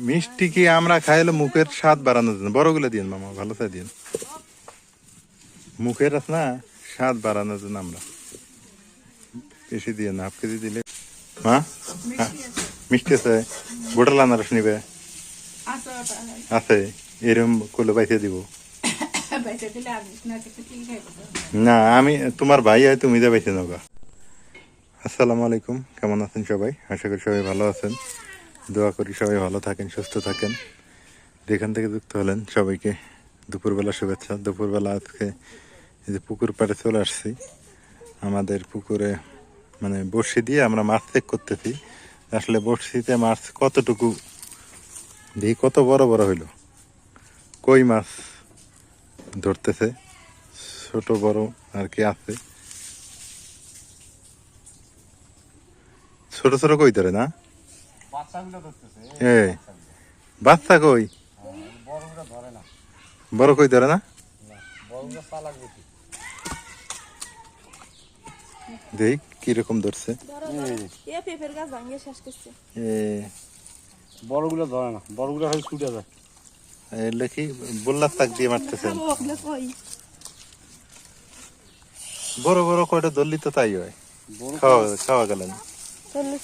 মিষ্টি কি আমরা খাইলে মুখের স্বাদ বাড়ানোর জন্য বড়গুলো দিন মামা, ভালো চাই দিন। মুখের আছে না স্বাদ বাড়ানোর জন্য আমরা বেশি দিয়ে না, হাফ কেজি দিলে। মা মিষ্টি আছে, বোটাল আনারস নিবে আছে, এরম করলে বাইতে দিব না, আমি তোমার ভাই হয়, তুমি যা বাইতে নেবা। আসসালামু আলাইকুম, কেমন আছেন সবাই? আশা করি সবাই ভালো আছেন, দোয়া করি সবাই ভালো থাকেন, সুস্থ থাকেন। যেখান থেকে যুক্ত হলেন সবাইকে দুপুরবেলা শুভেচ্ছা। দুপুরবেলা আজকে এই যে পুকুর পাড়ে চলে আসছি। আমাদের পুকুরে মানে বড়শি দিয়ে আমরা মাছ চেক করতেছি, আসলে বড়শিতে মাছ কতটুকু দেখি, কত বড় বড় হইলো। কই মাছ ধরতেছে, ছোট বড় আর কি আছে। ছোট ছোট কই ধরে না, এই বাচ্চা কই, বড় কই ধরে না। দেখ কিরকম ধরছে, বড়গুলো ধরে না, বড়গুলো হয় ছুটে যায়। এলে কি বললার তাক দিয়ে মারতেছেন। বড় বড় কয়টা ধরলি তো তাই হয়, খাওয়া খাওয়া গেলেন।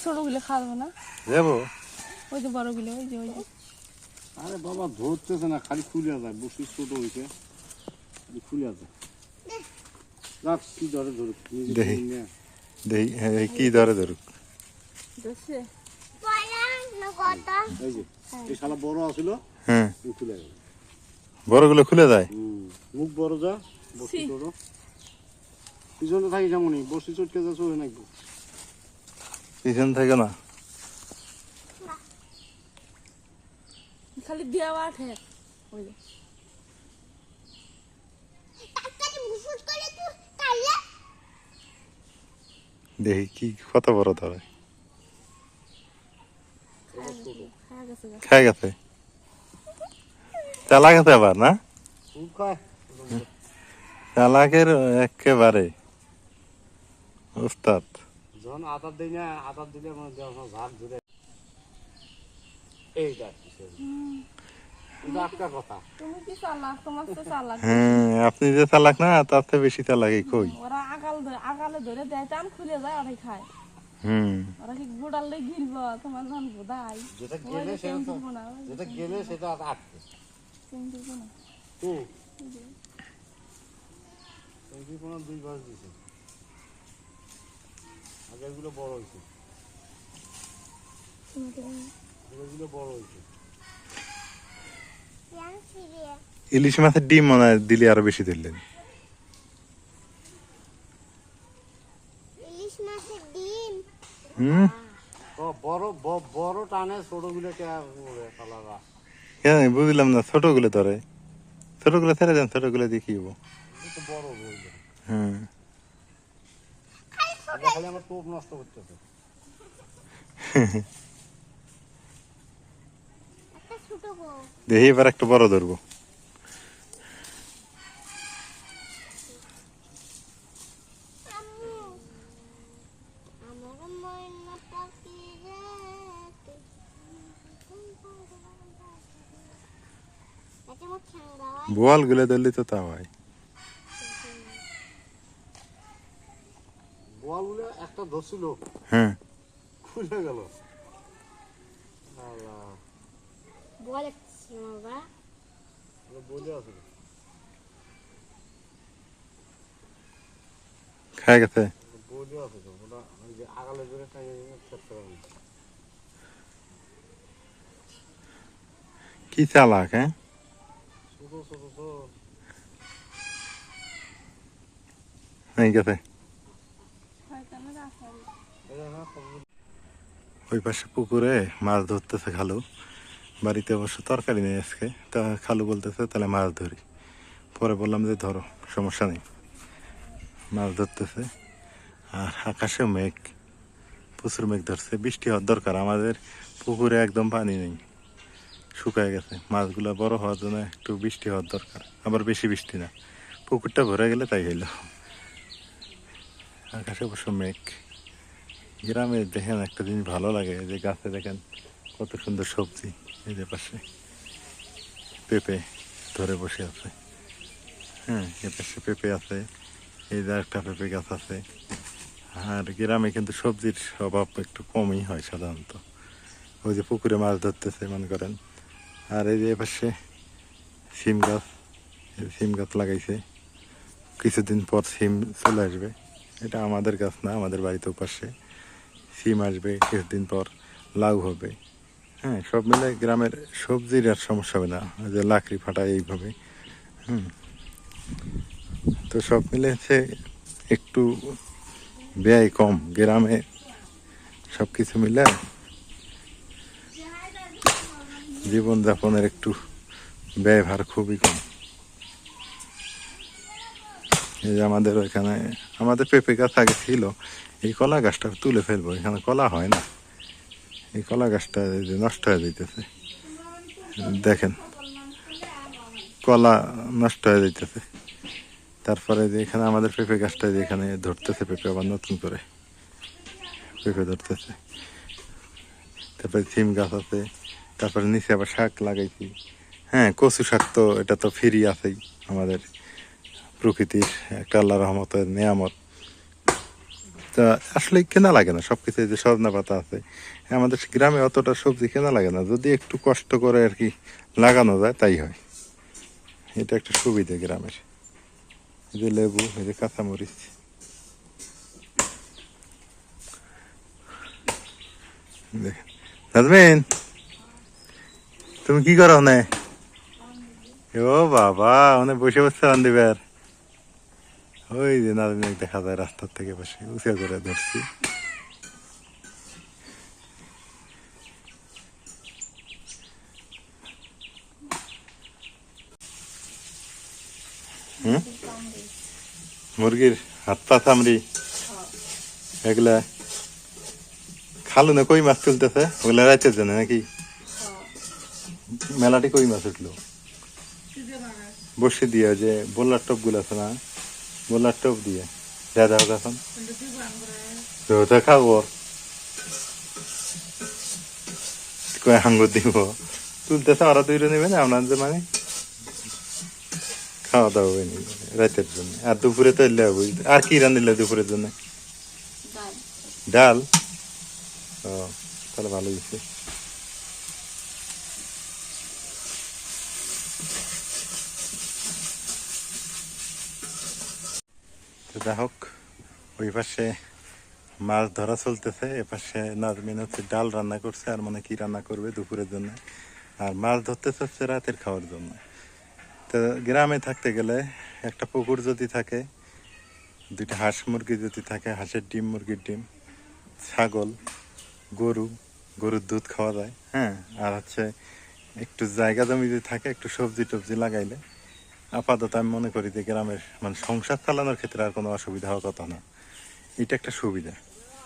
ছোটগুলো খাবো না, যাবো ওই যে বড়গুলো, ওই যে ওই যে। আরে বাবা ধরতেছে না, খালি খুলে যায়, বসি ছোট হয়েছে খুলে যায়। রাখ কি ধরে ধরুক, দেখি দেখি, হ্যাঁ কি ধরে ধরুক। এই যে এই শালা বড় আছিল, হ্যাঁ খুলে গেল। বড়গুলো খুলে যায়। মুখ বড় যা, বসি ছোট। পিছনে থাকি যেমনই বসি চটকে যা, চলে নাকবো পিছন থেকে না, খালি দেওয়া ঠেক ওই যে। দেখি কি কত বড় ধরে। খাই গেছে, চালা গেছে আবার না, চালাকের একেবারে উস্তাদ। যখন আটার দিই না, আটার দিলে মানে ঝাঁক ধরে এইটা একটা কথা। তুমি কি চালাক, তোমার তো চালাক। হ্যাঁ আপনি যে চালাক না, তার থেকে বেশি চালাক এই কই। ওরা আগালে ধরে দেয়, টান খুলে যায়, ওরাই খায়। ওরা কি গোড়ালে গিলব, তোমার ধান বোধাই যেটা গেলে সেটা আটকে দুই গাছ দিছে, আগেরগুলো বড় হয়েছে, এগুলো বড় হয়েছে। ইলিশ মাছের ডিম মনে হয় দিলে আরো বেশি ধরলেন। বড় বড় টানে, ছোট গুলো বুঝলাম না, ছোট গুলো ধরে, ছোট গুলো ছেড়ে দেন, ছোট গুলো দিয়ে কি হবো। বড় হ্যাঁ খালি আমার টোপ নষ্ট করতেছে। দেখি এবার একটা বড় ধরবো। বোয়াল গুলো ধরলি তো তা হয়। বোয়াল গুলো একটা ধরছিল, হ্যাঁ খুলে গেল। খাই গেছে, কি চালাক। হ্যাঁ গেছে। ওই পাশে পুকুরে মাছ ধরতেছে খালু, বাড়িতে অবশ্য তরকারি নেই আজকে, তা খালু বলতেছে তাহলে মাছ ধরি। পরে বললাম যে ধরো, সমস্যা নেই। মাছ ধরতেছে, আর আকাশে মেঘ, প্রচুর মেঘ ধরছে। বৃষ্টি হওয়ার দরকার, আমাদের পুকুরে একদম পানি নেই, শুকায় গেছে। মাছগুলো বড় হওয়ার জন্য একটু বৃষ্টি হওয়ার দরকার, আবার বেশি বৃষ্টি না, পুকুরটা ভরে গেলে তাই হইল। আকাশে অবশ্য মেঘ, গ্রামে দেখেন একটা জিনিস ভালো লাগে, এই যে গাছে দেখেন কত সুন্দর সবজি। এই যে পাশে পেঁপে ধরে বসে আছে, হ্যাঁ এ পাশে পেঁপে আছে, এই যে একটা পেঁপে গাছ আছে। আর গ্রামে কিন্তু সবজির অভাব একটু কমই হয় সাধারণত। ওই যে পুকুরে মাছ ধরতেছে মনে করেন। আর এই যে এপাশে সিম গাছ, এই সিম গাছ লাগাইছে, কিছুদিন পর সিম চলে আসবে। এটা আমাদের গাছ না, আমাদের বাড়িতে পাশে সিম আসবে কিছুদিন পর, লাউ হবে। হ্যাঁ সব মিলে গ্রামের সবজির আর সমস্যা হবে না, ওই যে লাকড়ি ফাটা এইভাবে। তো সব মিলে হচ্ছে একটু ব্যয় কম গ্রামে, সব কিছু মিলে জীবনযাপনের একটু ব্যয়ভার খুবই কম। এই যে আমাদের ওইখানে আমাদের পেঁপে গাছ আগে ছিল, এই কলা গাছটা তুলে ফেলবো, এখানে কলা হয় না। এই কলা গাছটা এই যে নষ্ট হয়ে যাইতেছে, দেখেন কলা নষ্ট হয়ে যাইতেছে। তারপরে যে এখানে আমাদের পেঁপে গাছটা যে এখানে ধরতেছে, পেঁপে আবার নতুন করে পেঁপে ধরতেছে। তারপরে সিম গাছ আছে, তারপরে নিচে আবার শাক লাগাইছি। হ্যাঁ কচু শাক তো এটা তো ফ্রি আছেই, আমাদের প্রকৃতির একটা আল্লাহ রহমতের নেয়ামত। তা আসলে কেনা লাগে না সব কিছু। যে সজনা পাতা আছে, আমাদের গ্রামে অতটা সবজি কেনা লাগে না, যদি একটু কষ্ট করে আর কি লাগানো যায় তাই হয়। এটা একটা সুবিধা গ্রামের। এই যে লেবু, এই যে কাঁচামরিচ। দেখেন নাজমিন, তুমি কি করো না? ও বাবা, মানে বসে বসে রান দিবার। ওই যে নাজমিন দেখা যায় রাস্তার থেকে বসে, উঁচা করে ধরছি। মুরগির হাত পা চামড়ি এগুলা খালু না কই মাছ তুলতেছে, ওগুলা রাইতের জন্য নাকি? মেলাটি কই মাছ উঠলো বসে দিয়ে, যে বোলার টপ গুলো আছে না, বোলার টপ দিয়ে যা যাও এখন তো ওটা খাবো, কয় হাঙ্গুর দিব তুলতেছে। ওরা দুইটা নেবে না আপনার, যে মানে খাওয়া দাওয়া হয়নি রাতের জন্য। আর দুপুরে তো এলে হবে। আর কি রান্ধিলে দুপুরের জন্য? ডাল। ও তাহলে ভালো হয়েছে। তো যাই হোক, ওই পাশে মাছ ধরা চলতেছে, এ পাশে নাজমিন হচ্ছে ডাল রান্না করছে, আর মানে কি রান্না করবে দুপুরের জন্য। আর মাছ ধরতে চাচ্ছে রাতের খাওয়ার জন্য। তো গ্রামে থাকতে গেলে একটা পুকুর যদি থাকে, দুইটা হাঁস মুরগি যদি থাকে, হাঁসের ডিম, মুরগির ডিম, ছাগল, গরু, গরুর দুধ খাওয়া যায়। হ্যাঁ আর হচ্ছে একটু জায়গা জমি যদি থাকে, একটু সবজি টবজি লাগাইলে আপাতত আমি মনে করি যে গ্রামের মানে সংসার চালানোর ক্ষেত্রে আর কোনো অসুবিধা হওয়ার কথা না। এটা একটা সুবিধা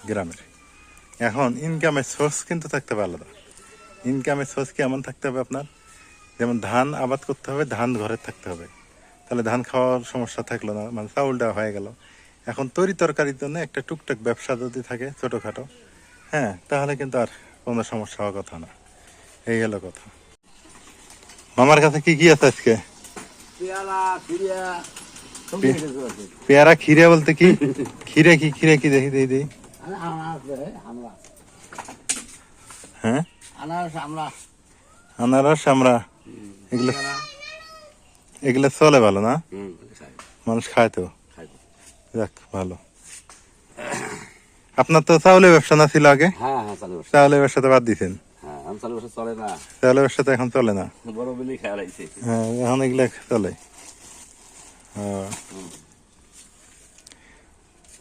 গ্রামের। এখন ইনকামের সোর্স কিন্তু থাকতে হবে আলাদা। ইনকামের সোর্স কেমন থাকতে হবে আপনার? যেমন ধান আবাদ করতে হবে, ধান ঘরে থাকতে হবে, তাহলে ধান খাওয়ার সমস্যা থাকলো না, মানে চাউলটা হয়ে গেল। এখন তরি তরকারির জন্য একটা টুকটাক ব্যবসা যদি থাকে ছোটোখাটো, হ্যাঁ তাহলে কিন্তু আর কোনো সমস্যা হওয়ার কথা না। এই গেল কথা। মামার কাছে কি কি আছে আজকে? পেয়ারা খিরে বলতে কি? খিরে কি? খিরে কি দেখি দেখি দেখি। হ্যাঁ আনারস আমরা, এগুলো এগুলো চলে ভালো না, মানুষ খায় তো, যাক ভালো। আপনার তো চাউলের ব্যবসা না ছিল আগে? চাউলের ব্যবসা তো বাদ দিচ্ছেন? চাউলের ব্যবসা তো এখন চলে না। হ্যাঁ এখন এগুলা চলে।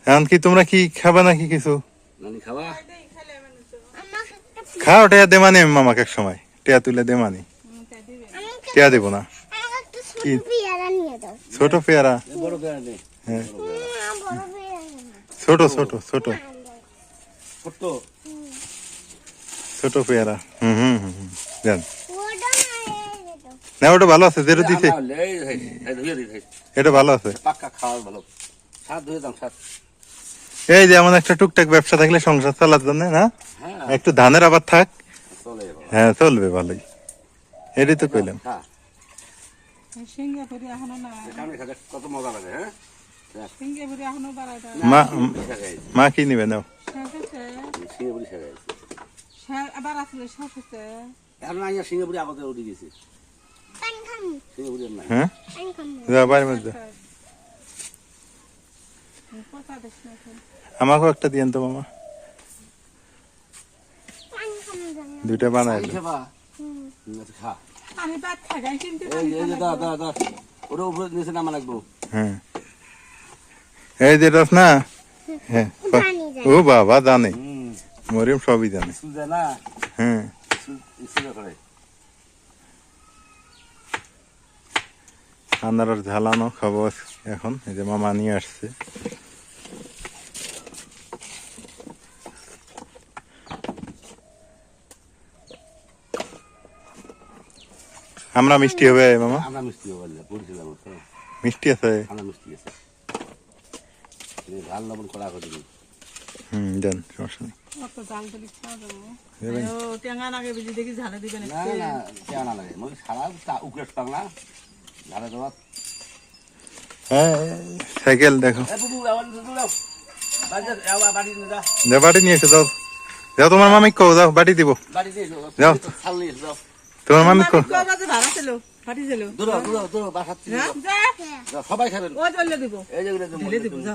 এখন কি তোমরা কি খাবা নাকি কিছু? খাও, টেয়া দে মানে মামাকে এক সময় টেয়া তুলে দে মানে। টেয়া দেবো না। কি ছোট পেয়ারা? হ্যাঁ ছোট ছোট ছোট ছোট পেয়ারা। জান না, ওটা ভালো আছে, যেটা দিছে এটা ভালো আছে। এই যে এমন একটা টুকটাক ব্যবসা থাকলে সংসার চালার জন্য না, হ্যাঁ একটু ধানের আবার থাক, চলে বাবা। হ্যাঁ চলবে ভালোই। এটাই তো কইলাম। খা, সিঙ্গাপুরি এখনো না, সামনে খা, দেখ কত মজা লাগে। হ্যাঁ সিঙ্গাপুরি এখনো বাড়াইতে মা শেখাই মা কি নিবে নাও? সিঙ্গাপুরি শেখাই আবার আসলে শেষ হচ্ছে। এখন না সিঙ্গাপুরি আগতে উঠে গেছে সিঙ্গাপুরি আর নাই। হ্যাঁ যা বাড়ির মধ্যে কথা দেখ না এখন। আমাকেও একটা দিয়েন তো মামা, দুইটা বানাই পানি দিন। খাবা? আচ্ছা, খা। আমি ভাত খাই কিন্তু এই যে দা ওটা উপরে নিচে নামা লাগবো। হ্যাঁ এই যে রস না, হ্যাঁ ও বাবা জানে, মরিয়ম সবই জানে। স্কুল যায় না, হ্যাঁ স্কুলে করে। আনারস ঝালানো খাবো এখন, এই যে মামা নিয়ে আসছে। আমরা মিষ্টি হবে মামা, আমরা মিষ্টি বললে পড়ছিলাম, মিষ্টি আছে। আমরা মিষ্টি আছে। ঝাল লবণ করা করে দিবি। দেন সমস্যা নেই। কত জাল দিলি খাওয়া যাবো। দেবেন? ও টেঙ্গা নাগে বেশি দেখি ঝালে দিবেন না না কেমন লাগে মই সারা উকড়ে পাং না ঝালে দেওয়া। হ্যাঁ সাইকেল দেখো, বুবু আবার দাও বাড়ি নিয়ে যা, যা বাটি নিয়ে এসে যাও, যাও তোমার মামি কো, যাও বাটি দিব, বাড়ি দিয়ে যাও। ছাল নিয়ে যাও। তোমার মামি কো। ভাড়া ছিল ফাটি ছিল দূর বাসার থেকে সবাই খাবেন। ও জলে দিব এই যে ঢেলে দিব যা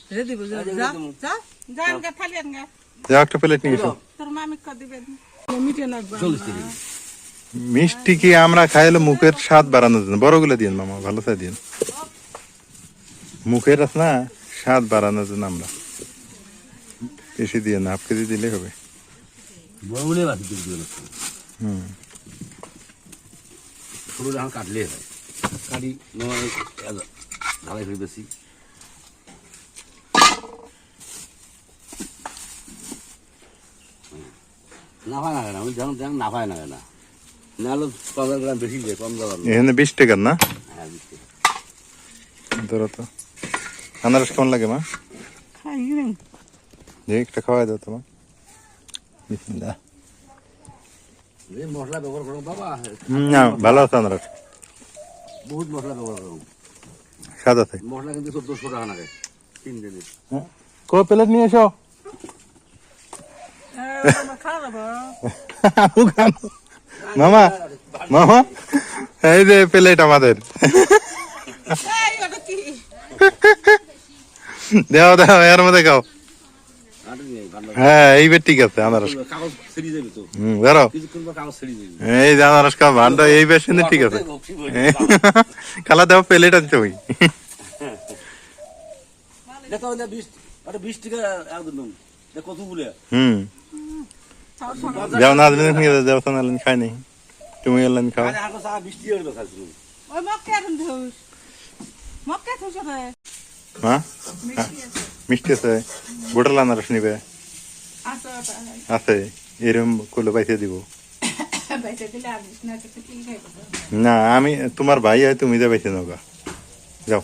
ঢেলে দিব যা যা যা যা আনগা থালি আনগা যাও একটা প্লেট নিয়ে এসো। তোর মামি কো দিবেন মিটে নাকবা 40 টাকা। মিষ্টি কি আমরা খাইলে মুখের স্বাদ বাড়ানোর জন্য, বড়গুলো দিন মামা, ভালো চাই দিন, মুখের আছে না স্বাদ বাড়ানোর জন্য আমরা বেশি দিয়ে না, 1/2 কেজি দিলে হবে। বউলে বাকি দিয়ে দিও। হুম ছোট যখন কাটলে হয় কাটি নয় ঢালাই করে বেশি। না পায় না কেন আমি যেমন যেমন না পায় না কেন না হলে 15 গ্রাম বেশি যায়, কম যাবার না। এখানে 20 টাকার না হ্যাঁ বুঝতে ধরো তো। আনারস কেমন লাগে মা? খাই রে যে একটা খাওয়াই দাও তোমার, বিসমিল্লাহ। এই মশলা ব্যবহার করো বাবা, না ভালো আছে আনারস, বহুত মশলা ব্যবহার করো। স্বাদ আছে। মশলা কিন্তু 1400 টাকা লাগে 3 দিনে। কো প্লেট নিয়ে এসো। খাওয়া যাবো মামা মামা এই যে প্লেট আমাদের, এই ওটা কি দাও দাও এর মধ্যে খাও। আরে নেই ভালো হ্যাঁ এইবার ঠিক আছে আনারস। কাগজ ছিড়ে যাবে তো, ধরো কিছুক্ষণ পর কাগজ ছিড়ে যাবে। এই যে আনারস খাও ভান্ডা, এই বেশিনে ঠিক আছে। খালা দাও প্লেট আনছে ওই। দেখো ওটা 20 টাকা একদম দেখ কতগুলো। যাও না আদমি নিয়ে যাও, তো নালেন খাই নাই, তুমি এলেন খাও। আরে আগো সা 20 টাকা করে খাইছিল। ওই মক্কা এখন ধুস মক্কা ধুস রে হ্যাঁ মিষ্টি আছে, বোটাল আনারস নিবে আচ্ছা আছে, এরম করলে পাইতে দিব বাইতে দিলে আনিস না তো কি খাইবো না। আমি তোমার ভাই হয়, তুমি যা বেছে নৌকা, যাও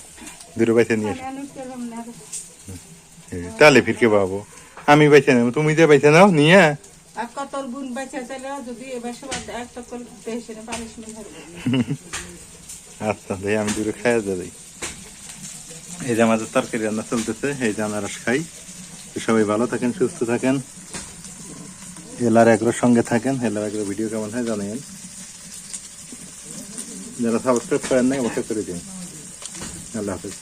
দুটো বাইছে নিয়ে এসো। মানুষ করলাম না তাহলে ফিরকে পাবো, আমি বাইছে নেবো, তুমি যে বাইছে নাও নিয়ে। আর কত গুণ বেঁচে চলে যদি এবার সবার একটা করে দেশে পানিশমেন্ট হবে। আচ্ছা ভাই আমি দুটো খাইয়া দিই। এই যে আমাদের তরকারি রান্না চলতেছে, এই যে আনারস খাই। তো সবাই ভালো থাকেন, সুস্থ থাকেন, এলার এগ্রোর সঙ্গে থাকেন। এলার এগ্রো ভিডিও কেমন হয় জানাবেন, যারা সাবস্ক্রাইব করেন নাই অবশ্যই করে দিন। আল্লাহ হাফিজ।